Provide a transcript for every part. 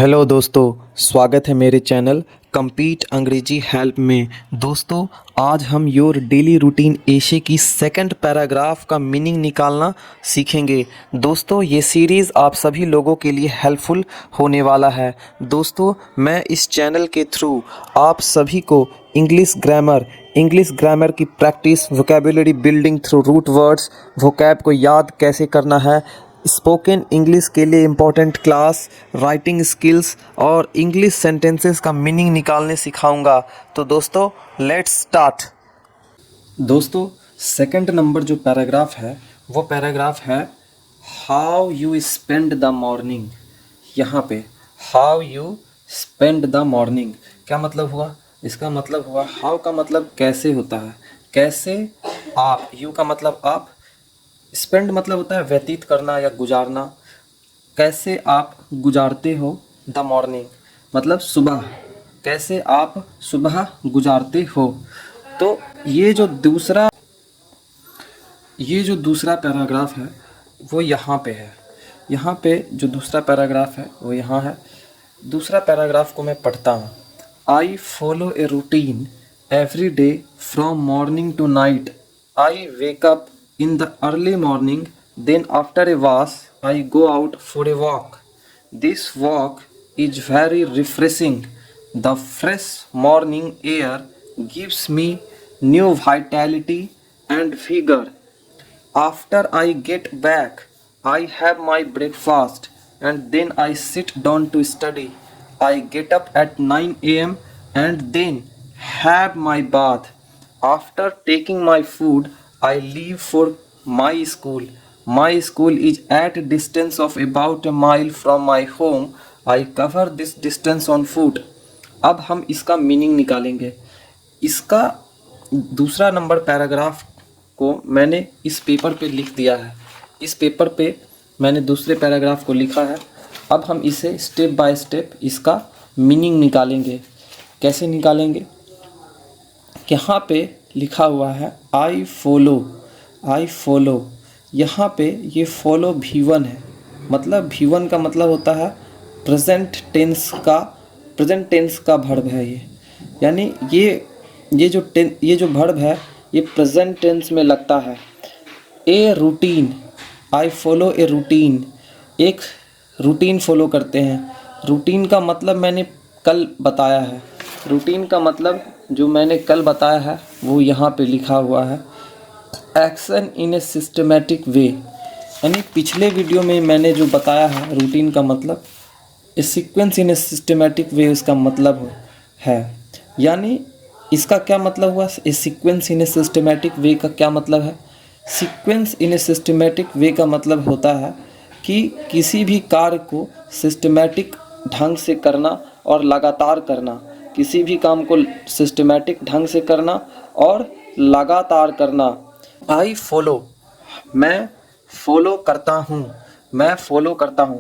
Hello दोस्तों, स्वागत है मेरे चैनल कंपीट अंग्रेजी हेल्प में। दोस्तों, आज हम योर डेली रूटीन एशे की सेकंड पैराग्राफ का मीनिंग निकालना सीखेंगे। दोस्तों, ये सीरीज़ आप सभी लोगों के लिए हेल्पफुल होने वाला है। दोस्तों, मैं इस चैनल के थ्रू आप सभी को इंग्लिश ग्रामर की practice, vocabulary building through root words, vocab को याद कैसे करना है, स्पोकन इंग्लिश के लिए इम्पोर्टेंट क्लास, राइटिंग स्किल्स और इंग्लिश सेंटेंसेस का मीनिंग निकालने सिखाऊंगा। तो दोस्तों, लेट्स स्टार्ट। दोस्तों, सेकंड नंबर जो पैराग्राफ है वो पैराग्राफ है how you spend the morning. यहाँ पे how you spend the morning क्या मतलब हुआ? इसका मतलब हुआ हाउ का मतलब कैसे होता है, कैसे आप, यू का मतलब आप, स्पेंड मतलब होता है व्यतीत करना या गुजारना। कैसे आप गुजारते हो, द मॉर्निंग मतलब सुबह, कैसे आप सुबह गुजारते हो। तो ये जो दूसरा पैराग्राफ है वो यहाँ पे है। यहाँ पे जो दूसरा पैराग्राफ है वो यहाँ है। दूसरा पैराग्राफ को मैं पढ़ता हूँ। I follow a routine every day from morning to night. I wake up in the early morning, then after a wash I go out for a walk. This walk is very refreshing. The fresh morning air gives me new vitality and vigor. After I get back, I have my breakfast and then I sit down to study. I get up at 9 a.m. and then have my bath. After taking my food, I leave for my school. My school is at a distance of about a mile from my home. I cover this distance on foot. अब हम इसका meaning निकालेंगे। इसका दूसरा number paragraph को मैंने इस paper पे लिख दिया है। इस पेपर पे मैंने दूसरे पैराग्राफ को लिखा है। अब हम इसे स्टेप बाय स्टेप इसका मीनिंग निकालेंगे। कैसे निकालेंगे? यहाँ पे लिखा हुआ है आई फॉलो। यहाँ पे ये फॉलो V1 है। मतलब V1 का मतलब होता है प्रेजेंट टेंस का वर्ब है ये। यानी ये जो वर्ब है ये प्रेजेंट टेंस में लगता है। A routine, I follow a routine, एक रूटीन फॉलो करते हैं। रूटीन का मतलब मैंने कल बताया है। रूटीन का मतलब जो मैंने कल बताया है वो यहाँ पे लिखा हुआ है। Action in a systematic way, यानी पिछले वीडियो में मैंने जो बताया है रूटीन का मतलब, ए sequence in a systematic way उसका मतलब है। यानी इसका क्या मतलब हुआ? ए sequence in a systematic way का क्या मतलब है? Sequence in a systematic way का मतलब होता है कि किसी भी कार्य को सिस्टमेटिक ढंग से करना और लगातार करना। किसी भी काम को सिस्टमेटिक ढंग से करना और लगातार करना। आई फॉलो, मैं फॉलो करता हूँ।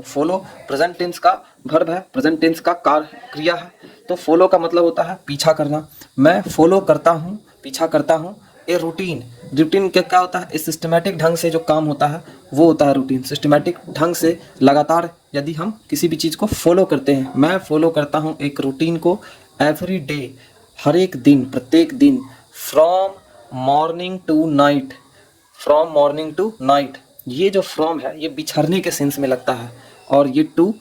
फॉलो प्रेजेंट टेंस का वर्ब है, प्रेजेंट टेंस का कार्य क्रिया है। तो फॉलो का मतलब होता है पीछा करना। मैं फॉलो करता हूँ, पीछा करता हूँ। ए रूटीन क्या होता है? इस सिस्टमेटिक ढंग से जो काम होता है वो होता है रूटीन। सिस्टमेटिक ढंग से लगातार यदि हम किसी भी चीज़ को फॉलो करते हैं। मैं फॉलो करता हूँ एक रूटीन को एवरी डे, हर एक दिन, प्रत्येक दिन। फ्रॉम मॉर्निंग टू नाइट, ये जो फ्रॉम है ये बिछड़ने के सेंस में लगता है और ये टू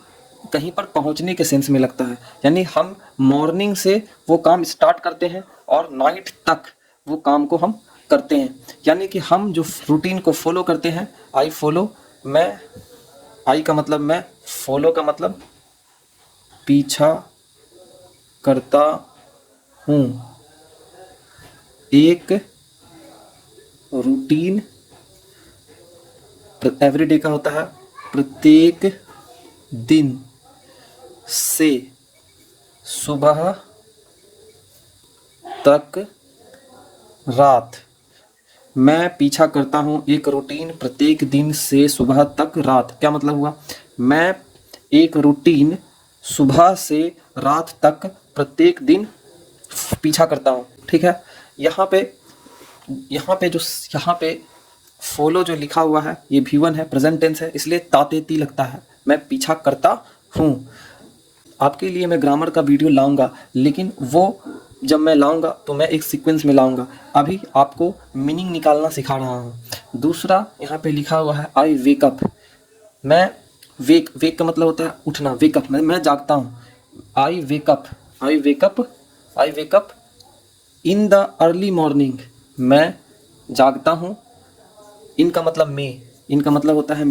कहीं पर पहुंचने के सेंस में लगता है। यानी हम मॉर्निंग से वो काम स्टार्ट करते हैं और नाइट तक वो काम को हम करते हैं। यानी कि हम जो रूटीन को फॉलो करते हैं, आई फॉलो, मैं, आई का मतलब मैं, फॉलो का मतलब पीछा करता हूँ एक रूटीन। एवरीडे का होता है प्रत्येक दिन से सुबह तक रात। मैं पीछा करता हूँ एक रूटीन प्रत्येक दिन से सुबह तक रात। क्या मतलब हुआ? मैं एक रूटीन सुबह से रात तक प्रत्येक दिन पीछा करता हूँ। ठीक है। यहाँ पे फॉलो जो लिखा हुआ है ये V1 है, प्रेजेंट टेंस है, इसलिए तातेती लगता है। मैं पीछा करता हूँ। आपके लिए मैं ग्रामर का वीडियो लाऊंगा, लेकिन वो जब मैं लाऊंगा तो मैं एक सीक्वेंस में लाऊंगा। अभी आपको मीनिंग निकालना सिखा रहा हूँ। दूसरा यहाँ पे लिखा हुआ है आई वेक अप। मैं वेक का मतलब होता है उठना, वेकअप मैं जागता हूँ। I wake up, I wake up, I wake up in the early morning. मैं जागता हूँ। इनका मतलब मैं, इनका मतलब होता है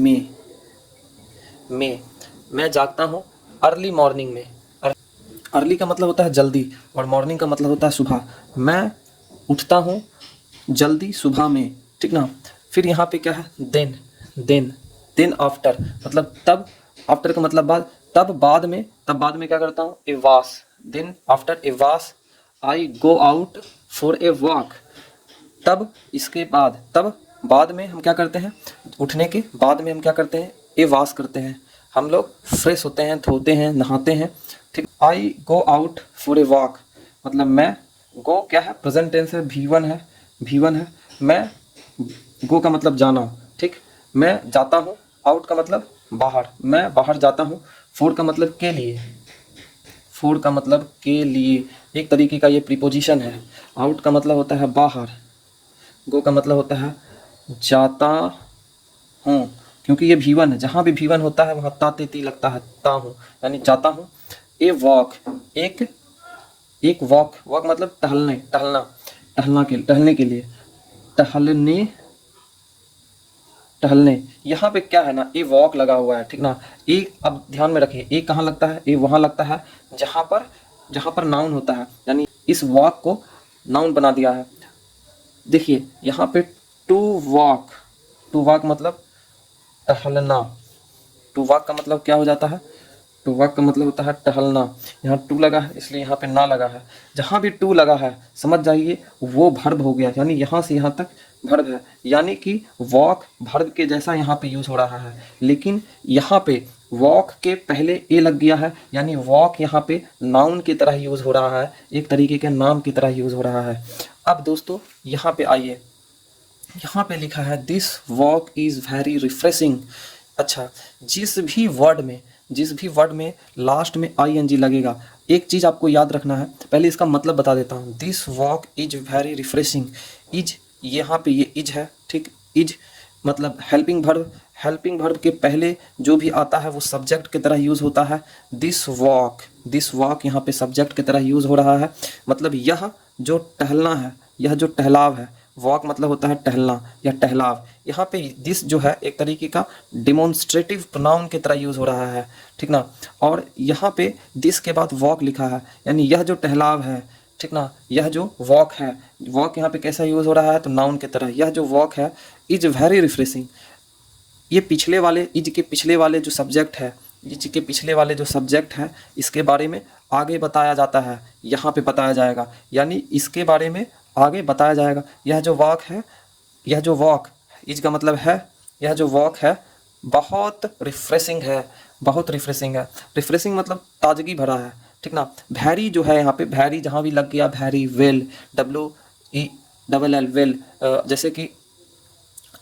मैं जागता हूँ अर्ली मॉर्निंग में। अर्ली का मतलब होता है जल्दी और मॉर्निंग का मतलब होता है सुबह। मैं उठता हूँ जल्दी सुबह में, ठीक ना। फिर यहाँ पे क्या है, देन आफ्टर मतलब तब, आफ्टर का मतलब बाद, तब बाद में क्या करता हूँ, ए वास, then after a was I go out for a walk. तब इसके बाद, तब बाद में हम क्या करते हैं, उठने के बाद में हम क्या करते हैं, ए वास करते हैं। हम लोग फ्रेश होते हैं, धोते हैं, नहाते हैं, ठीक। I go out for a walk मतलब मैं, गो क्या है, प्रेजेंट टेंस है, V1 है। मैं, गो का मतलब जाना, ठीक। मैं जाता हूँ, आउट का मतलब बाहर, मैं बाहर जाता हूँ। फॉर का मतलब के लिए, फॉर का मतलब के लिए, एक तरीके का ये प्रीपोजिशन है। आउट का मतलब होता है बाहर, गो का मतलब होता है जाता हूँ, क्योंकि ये V1 है। जहाँ भी V1 होता है वहाँ ता ते ती लगता है, ता हूँ यानी जाता हूँ। ए वॉक, एक वॉक मतलब टहलने के लिए, टहलने। यहाँ पे क्या है ना, ए वॉक लगा हुआ है, ठीक ना। ए, अब ध्यान में रखिए, ए कहाँ लगता है, ए वहाँ लगता है जहाँ पर नाउन होता है, यानी इस वॉक को नाउन बना दिया है। देखिए यहाँ पे टू वॉक मतलब टहलना। टू वॉक का मतलब क्या हो जाता है, टू वॉक का मतलब होता है टहलना। यहाँ टू लगा है इसलिए यहाँ पे ना लगा है। जहाँ भी टू लगा है समझ जाइए वो वर्ब हो गया, यानी यहाँ से यहाँ तक वर्ब है। यानी कि वॉक वर्ब के जैसा यहाँ पे यूज़ हो रहा है, लेकिन यहाँ पे वॉक के पहले ए लग गया है, यानी वॉक यहाँ पे नाउन की तरह यूज़ हो रहा है, एक तरीके के नाम की तरह यूज़ हो रहा है। अब दोस्तों यहाँ पे आइए, यहाँ पे लिखा है this walk is very refreshing. अच्छा, जिस भी वर्ड में लास्ट में ING लगेगा, एक चीज़ आपको याद रखना है। पहले इसका मतलब बता देता हूँ। This walk is very refreshing. Is, यहाँ पे ये इज है, ठीक। इज मतलब हेल्पिंग वर्ब के पहले जो भी आता है वो सब्जेक्ट की तरह यूज़ होता है। दिस वॉक यहाँ पे सब्जेक्ट की तरह यूज़ हो रहा है। मतलब यह जो टहलना है, यह जो टहलाव है, वॉक मतलब होता है टहलना या टहलाव। यहाँ पे दिस जो है एक तरीके का डिमॉन्स्ट्रेटिव प्रोनाउन की तरह यूज़ हो रहा है, ठीक ना। और यहाँ पे दिस के बाद वॉक लिखा है, यानी यह जो टहलाव है, ठीक ना, यह जो वॉक है, वॉक यहाँ पे कैसा यूज़ हो रहा है, तो नाउन की तरह। यह जो वॉक है इज वेरी रिफ्रेशिंग। ये पिछले वाले, इज के पिछले वाले जो सब्जेक्ट है, इज के पिछले वाले जो सब्जेक्ट है, इसके बारे में आगे बताया जाता है, यहाँ पे बताया जाएगा, यानी इसके बारे में आगे बताया जाएगा। यह जो वॉक है, यह जो वॉक, इज का मतलब है, यह जो वॉक है बहुत रिफ्रेशिंग है, बहुत रिफ्रेशिंग है। रिफ्रेशिंग मतलब ताजगी भरा है, ठीक ना। भैरी जो है यहाँ पे, भैरी जहाँ भी लग गया, भैरी, वेल, WELL वेल, जैसे कि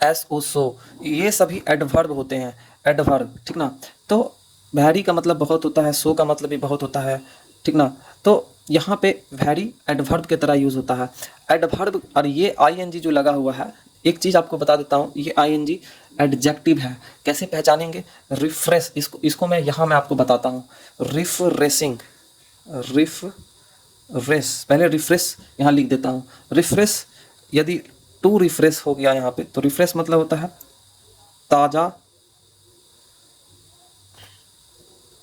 SO सो, ये सभी एडवर्ब होते हैं, एडवर्ब, ठीक ना। तो वेरी का मतलब बहुत होता है, सो का मतलब भी बहुत होता है, ठीक ना। तो यहाँ पे वेरी एडवर्ब की तरह यूज़ होता है, एडवर्ब। और ये ING जो लगा हुआ है, एक चीज़ आपको बता देता हूँ, ये ING एडजेक्टिव है। कैसे पहचानेंगे, रिफ्रेश, इसको मैं यहाँ मैं आपको बताता हूँ। रिफ्रेशिंग, पहले रिफ्रेश यहाँ लिख देता हूँ। रिफ्रेश, यदि टू रिफ्रेश हो गया यहाँ पे, तो रिफ्रेश मतलब होता है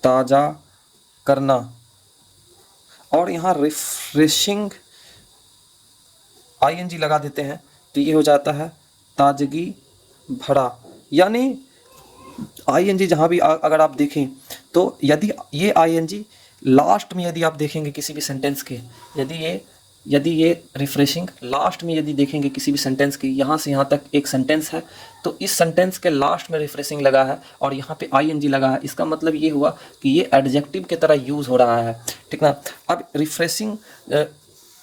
ताज़ा करना। और यहाँ रिफ्रेशिंग ING लगा देते हैं तो ये हो जाता है ताजगी भरा। यानी ING जहाँ भी अगर आप देखें, तो यदि ये ING लास्ट में यदि आप देखेंगे किसी भी सेंटेंस के, यदि ये रिफ्रेशिंग लास्ट में यदि देखेंगे किसी भी सेंटेंस की, यहाँ से यहाँ तक एक सेंटेंस है, तो इस सेंटेंस के लास्ट में रिफ्रेशिंग लगा है और यहाँ पे ING लगा है, इसका मतलब ये हुआ कि ये एडजेक्टिव की तरह यूज़ हो रहा है, ठीक ना। अब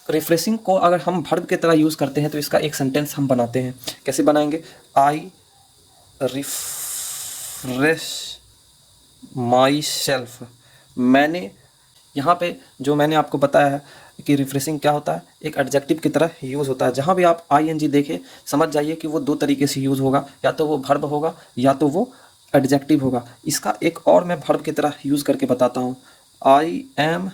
रिफ्रेशिंग को अगर हम वर्ब की तरह यूज़ करते हैं तो इसका एक सेंटेंस हम बनाते हैं। कैसे बनाएंगे, आई रिफ्रेश माई सेल्फ, मैंने यहाँ पे जो मैंने आपको बताया है कि रिफ्रेशिंग क्या होता है, एक एडजेक्टिव की तरह यूज़ होता है। जहाँ भी आप आईएनजी देखें समझ जाइए कि वो दो तरीके से यूज़ होगा, या तो वो वर्ब होगा या तो वो एडजेक्टिव होगा। इसका एक और मैं वर्ब की तरह यूज़ करके बताता हूँ। आई एम,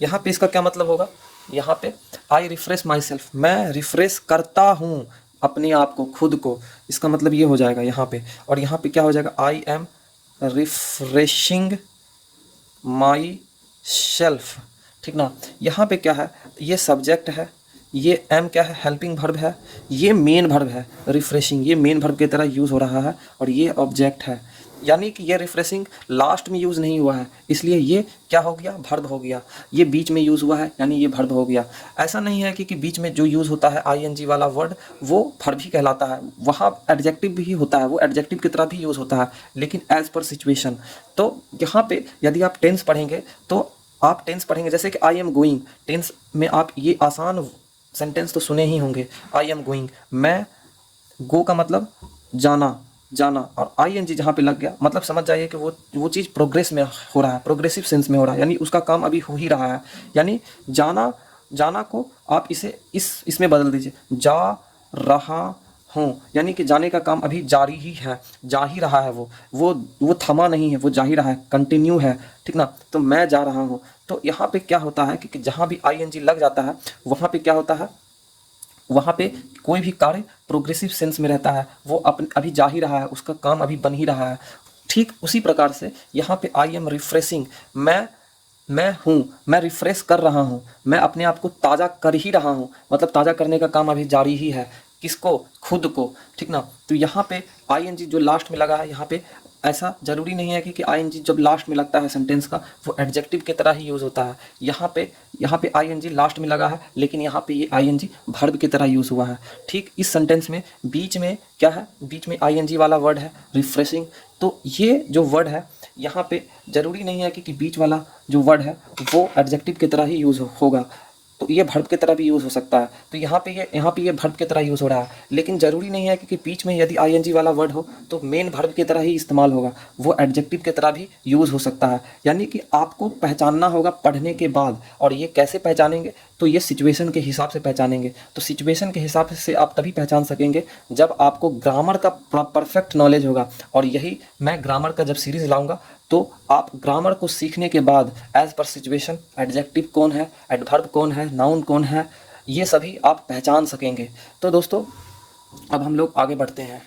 यहाँ पे इसका क्या मतलब होगा, यहाँ पे आई रिफ्रेश माई सेल्फ, मैं रिफ्रेश करता हूँ अपने आप को, खुद को, इसका मतलब ये हो जाएगा यहाँ पे। और यहाँ पे क्या हो जाएगा, I am refreshing my self, ठीक ना। यहाँ पे क्या है, ये सब्जेक्ट है, ये एम क्या है, हेल्पिंग वर्ब है, ये मेन वर्ब है रिफ्रेशिंग, ये मेन वर्ब की तरह यूज़ हो रहा है, और ये ऑब्जेक्ट है। यानी कि ये रिफ्रेशिंग लास्ट में यूज़ नहीं हुआ है, इसलिए ये क्या हो गया, वर्ब हो गया। ये बीच में यूज़ हुआ है, यानी ये वर्ब हो गया। ऐसा नहीं है कि बीच में जो यूज़ होता है आईएनजी वाला वर्ड वो वर्ब ही कहलाता है, वहाँ एडजेक्टिव भी होता है, वो एडजेक्टिव की तरह भी यूज़ होता है, लेकिन एज पर सिचुएशन। तो यहाँ पे यदि आप टेंस पढ़ेंगे तो आप टेंस पढ़ेंगे, जैसे कि आई एम गोइंग, टेंस में आप ये आसान सेंटेंस तो सुने ही होंगे, आई एम गोइंग, मैं, गो का मतलब जाना, जाना, और आई एन जी जहाँ पे लग गया मतलब समझ जाइए कि वो चीज़ प्रोग्रेस में हो रहा है, प्रोग्रेसिव सेंस में हो रहा है, यानी उसका काम अभी हो ही रहा है। यानी जाना, जाना को आप इसे इसमें बदल दीजिए, जा रहा हूँ, यानी कि जाने का काम अभी जारी ही है, जा ही रहा है, वो थमा नहीं है, वो जा ही रहा है, कंटिन्यू है, ठीक ना। तो मैं जा रहा हूँ, तो यहाँ पे क्या होता है कि जहाँ भी आई एन जी लग जाता है वहाँ पे क्या होता है, वहाँ पे कोई भी कार्य प्रोग्रेसिव सेंस में रहता है, वो अभी जा ही रहा है, उसका काम अभी बन ही रहा है। ठीक उसी प्रकार से यहाँ पे आई एम रिफ्रेशिंग, मैं हूँ, मैं रिफ्रेश कर रहा हूँ, मैं अपने आप को ताज़ा कर ही रहा हूँ, मतलब ताज़ा करने का काम अभी जारी ही है, किसको, खुद को, ठीक ना। तो यहाँ पे आई एन जी जो लास्ट में लगा है, यहाँ पे ऐसा ज़रूरी नहीं है कि आई एन जी जब लास्ट में लगता है सेंटेंस का वो एडजेक्टिव की तरह ही यूज़ होता है। यहाँ पे आई एन जी लास्ट में लगा है, लेकिन यहाँ पे ये आई एन जी वर्ब की तरह यूज़ हुआ है। ठीक इस सेंटेंस में बीच में क्या है, बीच में आई एन जी वाला वर्ड है रिफ्रेशिंग। तो ये जो वर्ड है यहाँ पे ज़रूरी नहीं है कि बीच वाला जो वर्ड है वो एडजेक्टिव की तरह ही यूज़ होगा, तो ये वर्ब की तरह भी यूज़ हो सकता है। तो यहाँ पे ये वर्ब की तरह यूज़ हो रहा है, लेकिन ज़रूरी नहीं है कि बीच में यदि आईएनजी वाला वर्ड हो तो मेन वर्ब की तरह ही इस्तेमाल होगा, वो एडजेक्टिव की तरह भी यूज़ हो सकता है। यानी कि आपको पहचानना होगा पढ़ने के बाद, और ये कैसे पहचानेंगे, तो ये सिचुएशन के हिसाब से पहचानेंगे। तो सिचुएशन के हिसाब से आप तभी पहचान सकेंगे जब आपको ग्रामर का परफेक्ट नॉलेज होगा। और यही मैं ग्रामर का जब सीरीज़ लाऊंगा तो आप ग्रामर को सीखने के बाद एज पर सिचुएशन एडजेक्टिव कौन है, एडवर्ब कौन है, नाउन कौन है, ये सभी आप पहचान सकेंगे। तो दोस्तों अब हम लोग आगे बढ़ते हैं।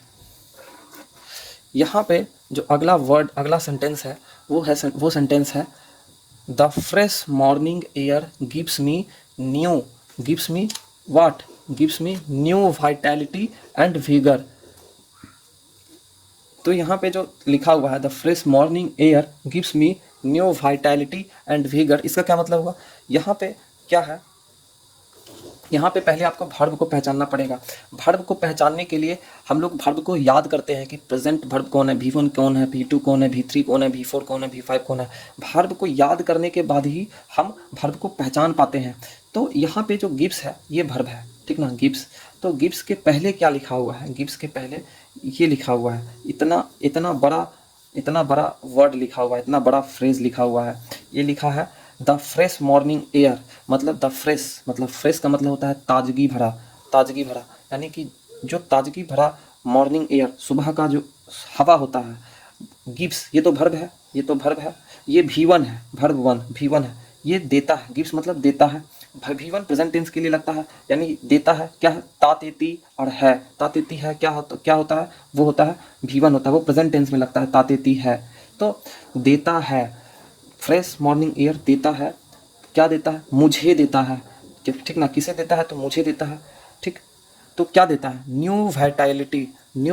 यहाँ पे जो अगला वर्ड, अगला सेंटेंस है वो सेंटेंस है the fresh morning air gives me new vitality and vigour. तो यहाँ पे जो लिखा हुआ है the fresh morning air gives me new vitality and vigour, इसका क्या मतलब हुआ। यहाँ पे क्या है, यहाँ पे पहले आपको वर्ब को पहचानना पड़ेगा। वर्ब को पहचानने के लिए हम लोग वर्ब को याद करते हैं कि प्रेजेंट वर्ब कौन है, V1 कौन है, V2 कौन है, V3 कौन है, V4 कौन है, V5 कौन है। वर्ब को याद करने के बाद ही हम वर्ब को पहचान पाते हैं। तो यहाँ पे जो गिव्स है ये वर्ब है, ठीक ना, गिव्स। तो गिव्स के पहले क्या लिखा हुआ है, गिव्स के पहले ये लिखा हुआ है, इतना बड़ा वर्ड लिखा हुआ है, इतना बड़ा फ्रेज लिखा हुआ है। ये लिखा है द फ्रेश मॉर्निंग एयर, मतलब द फ्रेश, मतलब फ्रेश का मतलब होता है ताजगी भरा, यानी कि जो ताजगी भरा मॉर्निंग एयर, सुबह का जो हवा होता है। गिव्स ये तो वर्ब है, ये V1 है, वर्ब 1 V1 है, ये देता है, गिव्स मतलब देता है। V1 प्रेजेंट टेंस के लिए लगता है, यानी देता है, क्या है, तातेती और है, तातेती है क्या होता है, वो होता है V1 होता है, वो प्रेजेंट टेंस में लगता है, तातेती है। तो देता है, फ्रेश मॉर्निंग एयर देता है, क्या देता है, मुझे देता है, ठीक ना, किसे देता है, तो मुझे देता है, ठीक। तो क्या देता है, न्यू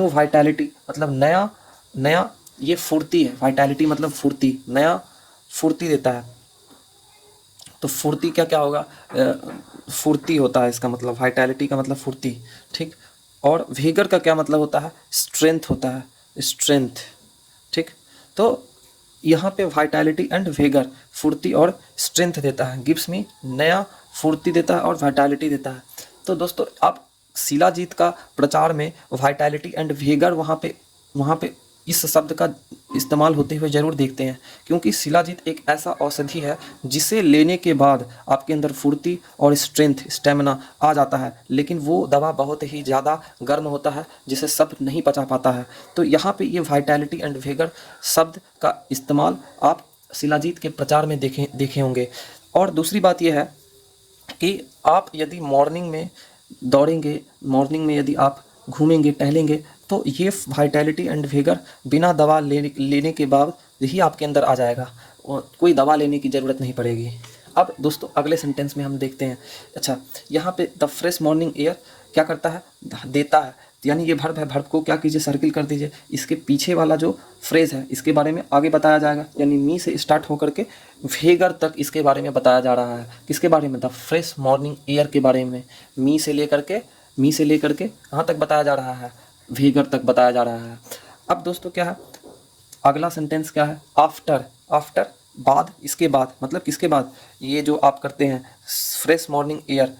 वाइटैलिटी मतलब नया ये फुर्ती है, वाइटैलिटी मतलब फुर्ती, नया फुर्ती देता है। तो फुर्ती क्या होगा, फुर्ती होता है इसका मतलब, वाइटैलिटी का मतलब फुर्ती, ठीक। और विगर का क्या मतलब होता है, स्ट्रेंथ होता है, स्ट्रेंथ, ठीक। तो यहाँ पे वाइटैलिटी एंड विगर, फुर्ती और स्ट्रेंथ देता है, गिव्स मी नया फुर्ती देता है और वाइटैलिटी देता है। तो दोस्तों आप शिलाजीत का प्रचार में वाइटैलिटी एंड विगर वहाँ पे इस शब्द का इस्तेमाल होते हुए ज़रूर देखते हैं, क्योंकि शिलाजीत एक ऐसा औषधि है जिसे लेने के बाद आपके अंदर फुर्ती और स्टेमिना आ जाता है, लेकिन वो दवा बहुत ही ज़्यादा गर्म होता है जिसे शब्द नहीं पचा पाता है। तो यहाँ पे ये वाइटैलिटी एंड वेगर शब्द का इस्तेमाल आप शिलाजीत के प्रचार में देखे होंगे। और दूसरी बात यह है कि आप यदि मॉर्निंग में दौड़ेंगे, मॉर्निंग में यदि आप घूमेंगे टहलेंगे, तो ये वाइटैलिटी एंड वेगर बिना दवा लेने के बाद ही आपके अंदर आ जाएगा, और कोई दवा लेने की ज़रूरत नहीं पड़ेगी। अब दोस्तों अगले सेंटेंस में हम देखते हैं। अच्छा, यहाँ पे द फ्रेश मॉर्निंग एयर क्या करता है, देता है, यानी ये वर्ब है। वर्ब को क्या कीजिए, सर्किल कर दीजिए। इसके पीछे वाला जो फ्रेज है इसके बारे में आगे बताया जाएगा, यानी मी से स्टार्ट होकर के वेगर तक इसके बारे में बताया जा रहा है। किसके बारे में, द फ्रेश मॉर्निंग एयर के बारे में। मी से लेकर के कहाँ तक बताया जा रहा है, वेगर तक बताया जा रहा है। अब दोस्तों क्या है, अगला सेंटेंस क्या है, आफ्टर बाद, इसके बाद, मतलब किसके बाद, ये जो आप करते हैं फ्रेश मॉर्निंग एयर,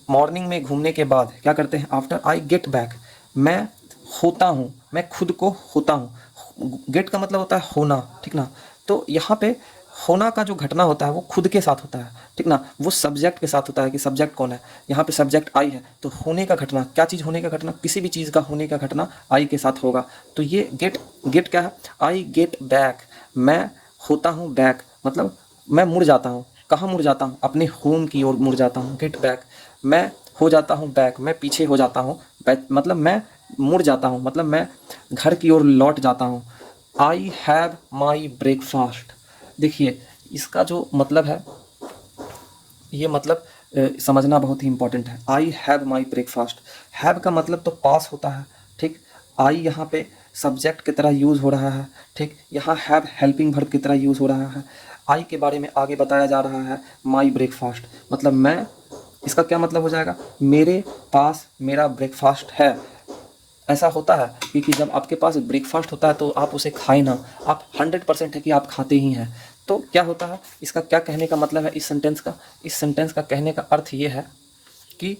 मॉर्निंग में घूमने के बाद क्या करते हैं, आफ्टर आई गेट बैक, मैं होता हूँ, मैं खुद को होता हूँ। गेट का मतलब होता है होना, ठीक ना। तो यहाँ पे होना का जो घटना होता है वो खुद के साथ होता है, ठीक ना, वो सब्जेक्ट के साथ होता है कि सब्जेक्ट कौन है। यहाँ पे सब्जेक्ट आई है, तो होने का घटना, क्या चीज़ होने का घटना, किसी भी चीज़ का होने का घटना आई के साथ होगा। तो ये गेट क्या है, आई गेट बैक, मैं होता हूँ बैक, मतलब मैं मुड़ जाता हूँ। कहाँ मुड़ जाता हूँ, अपने होम की ओर मुड़ जाता हूँ, गेट बैक। मैं हो जाता हूँ बैक, मैं पीछे हो जाता हूँ, मतलब मैं मुड़ जाता हूँ, मतलब मैं घर की ओर लौट जाता हूँ। आई हैव माई ब्रेकफास्ट, देखिए इसका जो मतलब है, ये मतलब समझना बहुत ही इंपॉर्टेंट है। I have my breakfast, have का मतलब तो पास होता है, ठीक। आई यहाँ पे सब्जेक्ट की तरह यूज़ हो रहा है, ठीक। यहाँ हैव हेल्पिंग वर्ब की तरह यूज़ हो रहा है। आई के बारे में आगे बताया जा रहा है, माई ब्रेकफास्ट, मतलब मैं, इसका क्या मतलब हो जाएगा, मेरे पास मेरा ब्रेकफास्ट है। ऐसा होता है क्योंकि जब आपके पास ब्रेकफास्ट होता है तो आप उसे खाए ना, आप 100% है कि आप खाते ही हैं। तो क्या होता है, इसका क्या कहने का मतलब है इस सेंटेंस का कहने का अर्थ ये है कि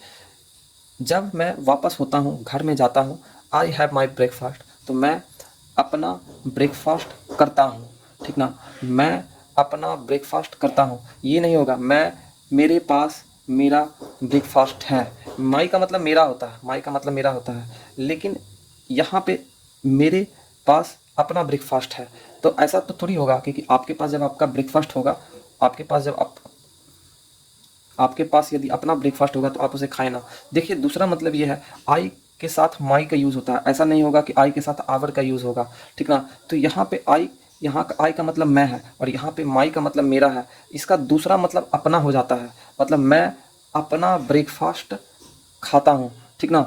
जब मैं वापस होता हूँ, घर में जाता हूँ, आई हैव माई ब्रेकफास्ट, तो मैं अपना ब्रेकफास्ट करता हूँ, ठीक ना, मैं अपना ब्रेकफास्ट करता हूँ। ये नहीं होगा मेरे पास मेरा ब्रेकफास्ट है। माई का मतलब मेरा होता है, लेकिन यहाँ पे मेरे पास अपना ब्रेकफास्ट है। तो ऐसा तो थोड़ी होगा, क्योंकि आपके पास जब आपका ब्रेकफास्ट होगा, आपके पास यदि अपना ब्रेकफास्ट होगा तो आप उसे खाए ना। देखिए दूसरा मतलब ये है, आई के साथ माई का यूज़ होता है, ऐसा नहीं होगा कि आई के साथ आवर का यूज़ होगा, ठीक ना। तो यहाँ पे आई का मतलब मैं है, और यहाँ पे माई का मतलब मेरा है। इसका दूसरा मतलब अपना हो जाता है, मतलब मैं अपना ब्रेकफास्ट खाता हूँ, ठीक ना।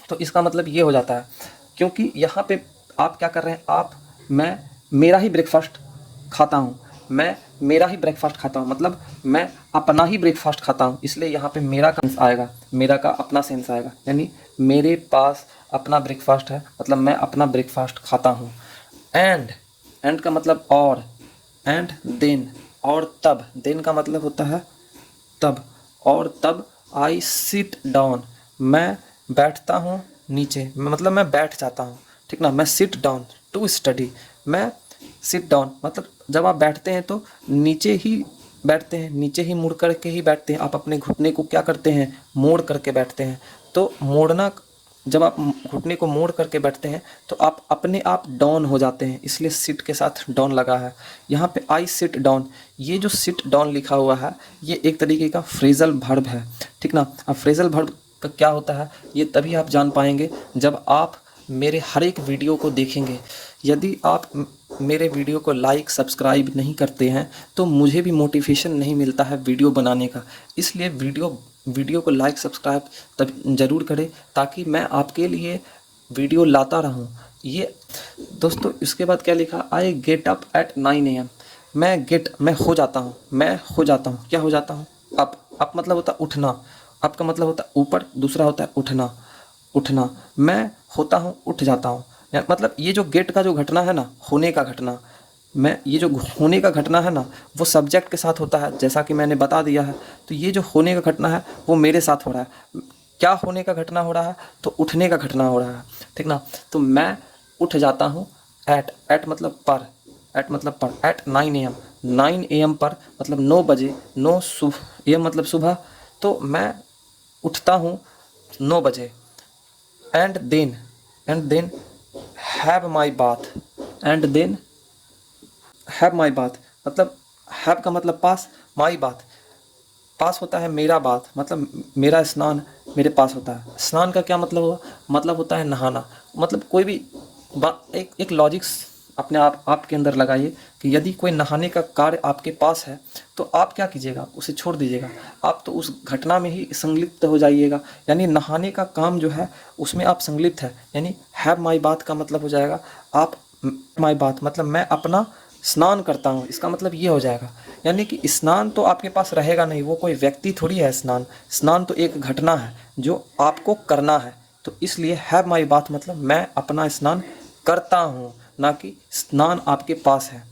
तो इसका मतलब ये हो जाता है, क्योंकि यहाँ पे आप क्या कर रहे हैं, मैं मेरा ही ब्रेकफास्ट खाता हूँ, मतलब मैं अपना ही ब्रेकफास्ट खाता हूँ, इसलिए यहाँ पे मेरा का सेंस आएगा, मेरा का अपना सेंस आएगा, यानी मेरे पास अपना ब्रेकफास्ट है, मतलब मैं अपना ब्रेकफास्ट खाता हूँ। एंड का मतलब और, एंड देन, और तब, देन का मतलब होता है तब, और तब आई सिट डाउन, मैं बैठता हूँ नीचे, मतलब मैं बैठ जाता हूँ, ठीक ना। मैं सिट डाउन टू स्टडी, मैं सिट डाउन मतलब जब आप बैठते हैं तो नीचे ही बैठते हैं, नीचे ही मुड़ करके ही बैठते हैं। आप अपने घुटने को क्या करते हैं, मोड़ करके बैठते हैं। तो मोड़ना, जब आप घुटने को मोड़ करके बैठते हैं तो आप अपने आप डाउन हो जाते हैं, इसलिए सिट के साथ डाउन लगा है। यहाँ पे आई सिट डाउन, ये जो सिट डाउन लिखा हुआ है ये एक तरीके का फ्रेजल वर्ब है, ठीक ना। अब फ्रेजल वर्ब का क्या होता है ये तभी आप जान पाएंगे जब आप मेरे हर एक वीडियो को देखेंगे। यदि आप मेरे वीडियो को लाइक सब्सक्राइब नहीं करते हैं तो मुझे भी मोटिवेशन नहीं मिलता है वीडियो बनाने का, इसलिए वीडियो को लाइक सब्सक्राइब तब ज़रूर करें ताकि मैं आपके लिए वीडियो लाता रहूं। ये दोस्तों, इसके बाद क्या लिखा, I get up at 9 AM, मैं हो जाता हूँ, क्या हो जाता हूँ, अप मतलब होता है उठना, अप का मतलब होता है ऊपर, दूसरा होता है उठना, मैं होता हूँ उठ जाता हूँ, मतलब ये जो गेट का जो घटना है ना, होने का घटना, ये जो होने का घटना है ना वो सब्जेक्ट के साथ होता है, जैसा कि मैंने बता दिया है। तो ये जो होने का घटना है वो मेरे साथ हो रहा है। क्या होने का घटना हो रहा है, तो उठने का घटना हो रहा है, ठीक ना। तो मैं उठ जाता हूँ एट, एट मतलब पर, एट मतलब पर, एट 9 AM, 9 AM पर मतलब 9 बजे, 9 सुबह, ये मतलब सुबह, तो मैं उठता हूँ 9 बजे। And then, and then have my bath, and then have my bath मतलब हैव का मतलब पास, माई बाथ पास होता है मेरा बात, मतलब मेरा स्नान मेरे पास होता है। स्नान का क्या मतलब हुआ? मतलब होता है नहाना। मतलब कोई भी एक लॉजिक्स अपने आपके अंदर लगाइए कि यदि कोई नहाने का कार्य आपके पास है तो आप क्या कीजिएगा? उसे छोड़ दीजिएगा, आप तो उस घटना में ही संलिप्त हो जाइएगा। यानी नहाने का काम जो है उसमें आप संलिप्त है। यानी हैव माई बात का मतलब हो जाएगा आप, माई बात मतलब मैं अपना स्नान करता हूँ, इसका मतलब ये हो जाएगा। यानी कि स्नान तो आपके पास रहेगा नहीं, वो कोई व्यक्ति थोड़ी है स्नान, स्नान तो एक घटना है जो आपको करना है। तो इसलिए हैव माई बाथ मतलब मैं अपना स्नान करता हूँ, ना कि स्नान आपके पास है।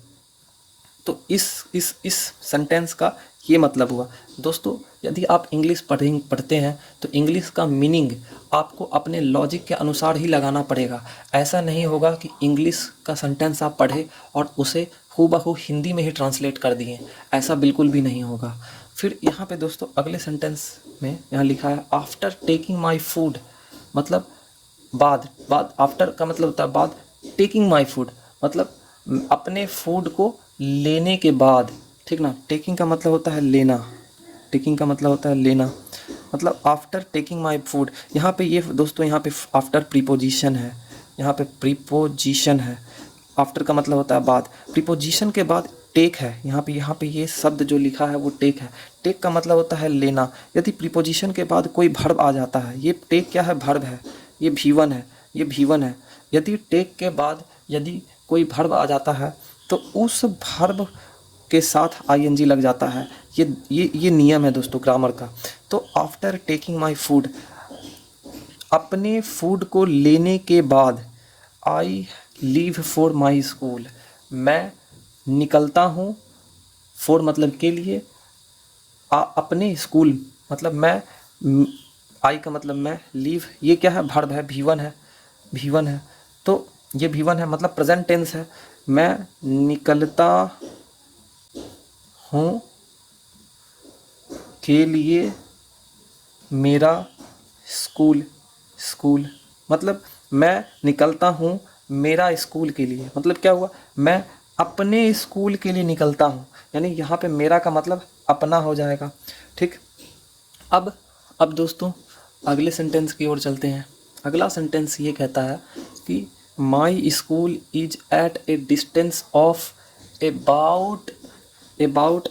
तो इस सेंटेंस का ये मतलब हुआ। दोस्तों यदि आप इंग्लिश पढ़ते हैं तो इंग्लिश का मीनिंग आपको अपने लॉजिक के अनुसार ही लगाना पड़ेगा। ऐसा नहीं होगा कि इंग्लिश का सेंटेंस आप पढ़े और उसे हूबहू हिंदी में ही ट्रांसलेट कर दिए, ऐसा बिल्कुल भी नहीं होगा। फिर यहाँ पे दोस्तों अगले सेंटेंस में यहाँ लिखा है आफ्टर टेकिंग माई फूड, मतलब बाद, बाद आफ्टर का मतलब होता है बाद, टेकिंग माई फूड मतलब अपने फूड को लेने के बाद, ठीक ना। टेकिंग का मतलब होता है लेना, टेकिंग का मतलब होता है लेना, मतलब आफ्टर टेकिंग माई फूड। यहाँ पे ये दोस्तों यहाँ पे आफ्टर प्रीपोजिशन है, यहाँ पे प्रीपोजिशन है। आफ्टर का मतलब होता है बाद, प्रीपोजिशन के बाद टेक है। यहाँ पे ये शब्द जो लिखा है वो टेक है। टेक का मतलब होता है लेना। यदि प्रीपोजिशन के बाद कोई भर्ब आ जाता है, ये टेक क्या है? भर्ब है, ये भीवन है, ये भीवन है। यदि टेक के बाद यदि कोई भर्ब आ जाता है तो उस भर्ब के साथ आईएनजी लग जाता है। ये नियम है दोस्तों ग्रामर का। तो आफ्टर टेकिंग माई फूड, अपने फूड को लेने के बाद, I leave for my school, मैं निकलता हूँ, फॉर मतलब के लिए, अपने स्कूल मतलब मैं, आई का मतलब मैं, लीव ये क्या है? भर्ब है, भीवन है, भीवन है। तो ये भीवन है मतलब प्रेजेंट टेंस है। मैं निकलता हूँ के लिए मेरा स्कूल, स्कूल मतलब मैं निकलता हूँ मेरा स्कूल के लिए, मतलब क्या हुआ? मैं अपने स्कूल के लिए निकलता हूँ। यानी यहाँ पे मेरा का मतलब अपना हो जाएगा, ठीक। अब दोस्तों अगले सेंटेंस की ओर चलते हैं। अगला सेंटेंस ये कहता है कि my school is at a distance of about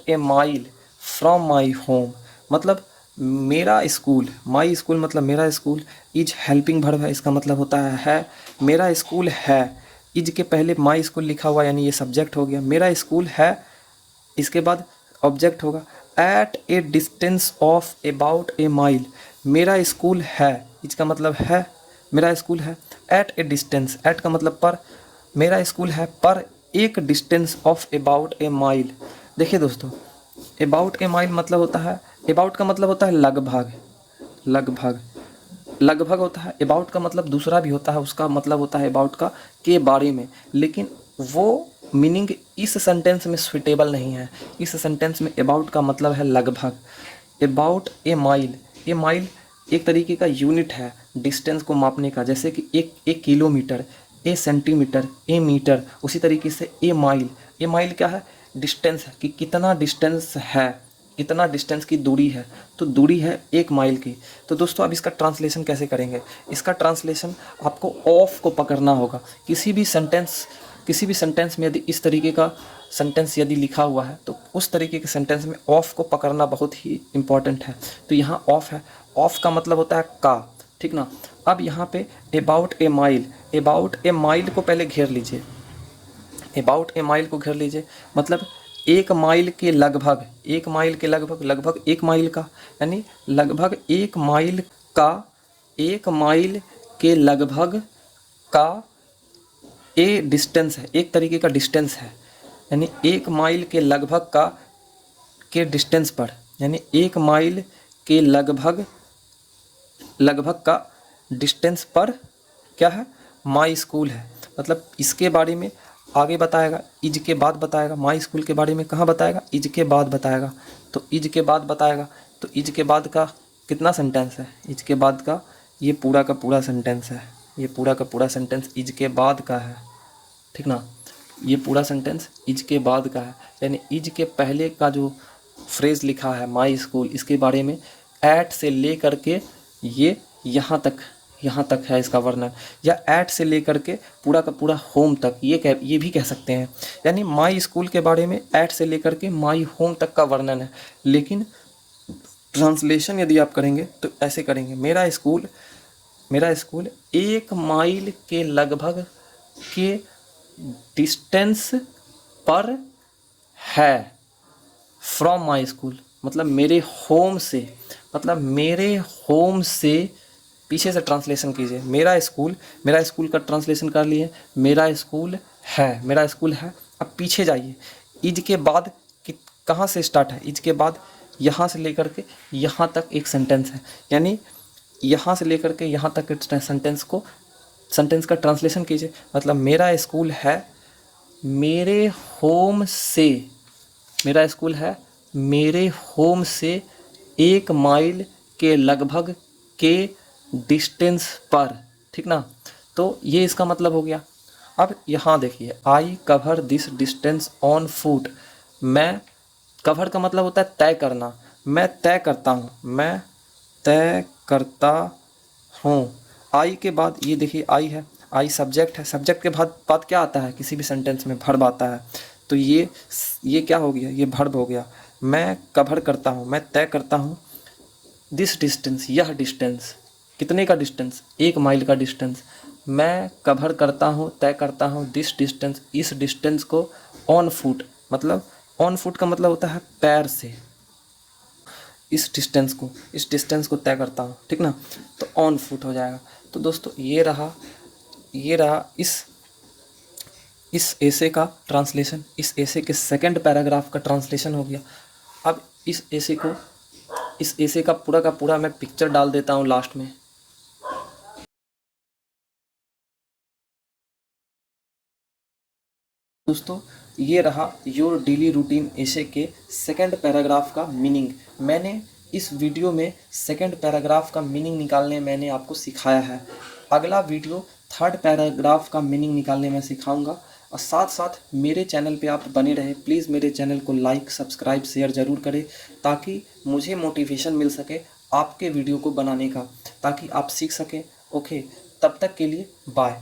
a mile from my home, मतलब मेरा स्कूल, माई स्कूल मतलब मेरा स्कूल, इज हेल्पिंग वर्ब है, इसका मतलब होता है मेरा स्कूल है। इज के पहले माई स्कूल लिखा हुआ यानी ये सब्जेक्ट हो गया, मेरा स्कूल है, इसके बाद ऑब्जेक्ट होगा। At a distance of about a mile, मेरा स्कूल है, इसका मतलब है मेरा स्कूल है। एट ए डिस्टेंस, एट का मतलब पर, मेरा स्कूल है पर एक distance of about a mile. देखिए दोस्तों अबाउट ए माइल मतलब होता है, अबाउट का मतलब होता है लगभग, लगभग, लगभग होता है। अबाउट का मतलब दूसरा भी होता है, उसका मतलब होता है अबाउट का के बारे में, लेकिन वो मीनिंग इस सेंटेंस में सुइटेबल नहीं है। इस सेंटेंस में अबाउट का मतलब है लगभग। About a mile, A mile एक तरीके का यूनिट है डिस्टेंस को मापने का, जैसे कि एक किलोमीटर, ए सेंटीमीटर, ए मीटर, उसी तरीके से ए माइल। ए माइल क्या है? डिस्टेंस है कि कितना डिस्टेंस है, इतना डिस्टेंस की दूरी है, तो दूरी है 1 माइल की। तो दोस्तों अब इसका ट्रांसलेशन कैसे करेंगे? इसका ट्रांसलेशन आपको ऑफ को पकड़ना होगा। किसी भी सेंटेंस में यदि इस तरीके का सेंटेंस यदि लिखा हुआ है तो उस तरीके के सेंटेंस में ऑफ को पकड़ना बहुत ही इंपॉर्टेंट है। तो यहाँ ऑफ है, ऑफ का मतलब होता है का, ठीक ना। अब यहाँ पे about a mile, about a mile को पहले घेर लीजिए, अबाउट ए माइल को घेर लीजिए, मतलब 1 माइल के लगभग, 1 माइल के लगभग, लगभग 1 माइल का, यानी लगभग 1 माइल का, 1 माइल के लगभग का ए डिस्टेंस है, एक तरीके का डिस्टेंस है, यानी 1 माइल के लगभग का के डिस्टेंस पर, यानी 1 माइल के लगभग लगभग का डिस्टेंस पर क्या है? माई स्कूल है। मतलब इसके बारे में आगे बताएगा, इज के बाद बताएगा। माई स्कूल के बारे में कहाँ बताएगा? इज के बाद बताएगा। तो इज के बाद बताएगा, तो इज के बाद का कितना सेंटेंस है? इज के बाद का ये पूरा का पूरा सेंटेंस है, ये पूरा का पूरा सेंटेंस इज के बाद का है, ठीक ना। ये पूरा सेंटेंस इज के बाद का है, यानी इज के पहले का जो फ्रेज़ लिखा है माई स्कूल, इसके बारे में एट से ले करके ये यहाँ तक है इसका वर्णन, या एट से लेकर के पूरा का पूरा होम तक, ये भी कह सकते हैं। यानी माई स्कूल के बारे में एट से लेकर के माई होम तक का वर्णन है। लेकिन ट्रांसलेशन यदि आप करेंगे तो ऐसे करेंगे, मेरा स्कूल 1 माइल के लगभग के डिस्टेंस पर है फ्रॉम माई स्कूल। मतलब मेरे होम से पीछे से ट्रांसलेशन कीजिए। मेरा स्कूल का ट्रांसलेशन कर लिए, मेरा स्कूल है। अब पीछे जाइए, इज के बाद कहाँ से स्टार्ट है? इज के बाद यहाँ से लेकर के यहाँ तक एक सेंटेंस है, यानी यहाँ से लेकर के यहाँ तक के सेंटेंस का ट्रांसलेशन कीजिए। मतलब मेरा स्कूल है मेरे होम से 1 माइल के लगभग के डिस्टेंस पर, ठीक ना। तो ये इसका मतलब हो गया। अब यहाँ देखिए, I cover this distance on foot. मैं, कवर का मतलब होता है तय करना, मैं तय करता हूँ। आई के बाद ये देखिए आई है, आई सब्जेक्ट है, सब्जेक्ट के बाद क्या आता है? किसी भी सेंटेंस में वर्ब आता है। तो ये क्या हो गया? ये वर्ब हो गया। मैं कवर करता हूँ, मैं तय करता हूँ दिस डिस्टेंस, यह डिस्टेंस, कितने का डिस्टेंस? 1 माइल का डिस्टेंस। मैं कवर करता हूँ, तय करता हूँ दिस डिस्टेंस, इस डिस्टेंस को ऑन फुट। मतलब ऑन फुट का मतलब होता है पैर से, इस डिस्टेंस को तय करता हूँ, ठीक ना। तो ऑन फुट हो जाएगा। तो दोस्तों ये रहा इस एसे का ट्रांसलेशन, इस एसे के सेकंड पैराग्राफ का ट्रांसलेशन हो गया। अब इस एसे का पूरा मैं पिक्चर डाल देता हूँ लास्ट में। दोस्तों ये रहा योर डेली रूटीन एसे के सेकंड पैराग्राफ का मीनिंग। मैंने इस वीडियो में सेकंड पैराग्राफ का मीनिंग निकालने मैंने आपको सिखाया है। अगला वीडियो थर्ड पैराग्राफ का मीनिंग निकालने में सिखाऊंगा। और साथ साथ मेरे चैनल पे आप बने रहे, प्लीज़ मेरे चैनल को लाइक, सब्सक्राइब, शेयर ज़रूर करें, ताकि मुझे मोटिवेशन मिल सके आपके वीडियो को बनाने का, ताकि आप सीख सकें। ओके, तब तक के लिए बाय।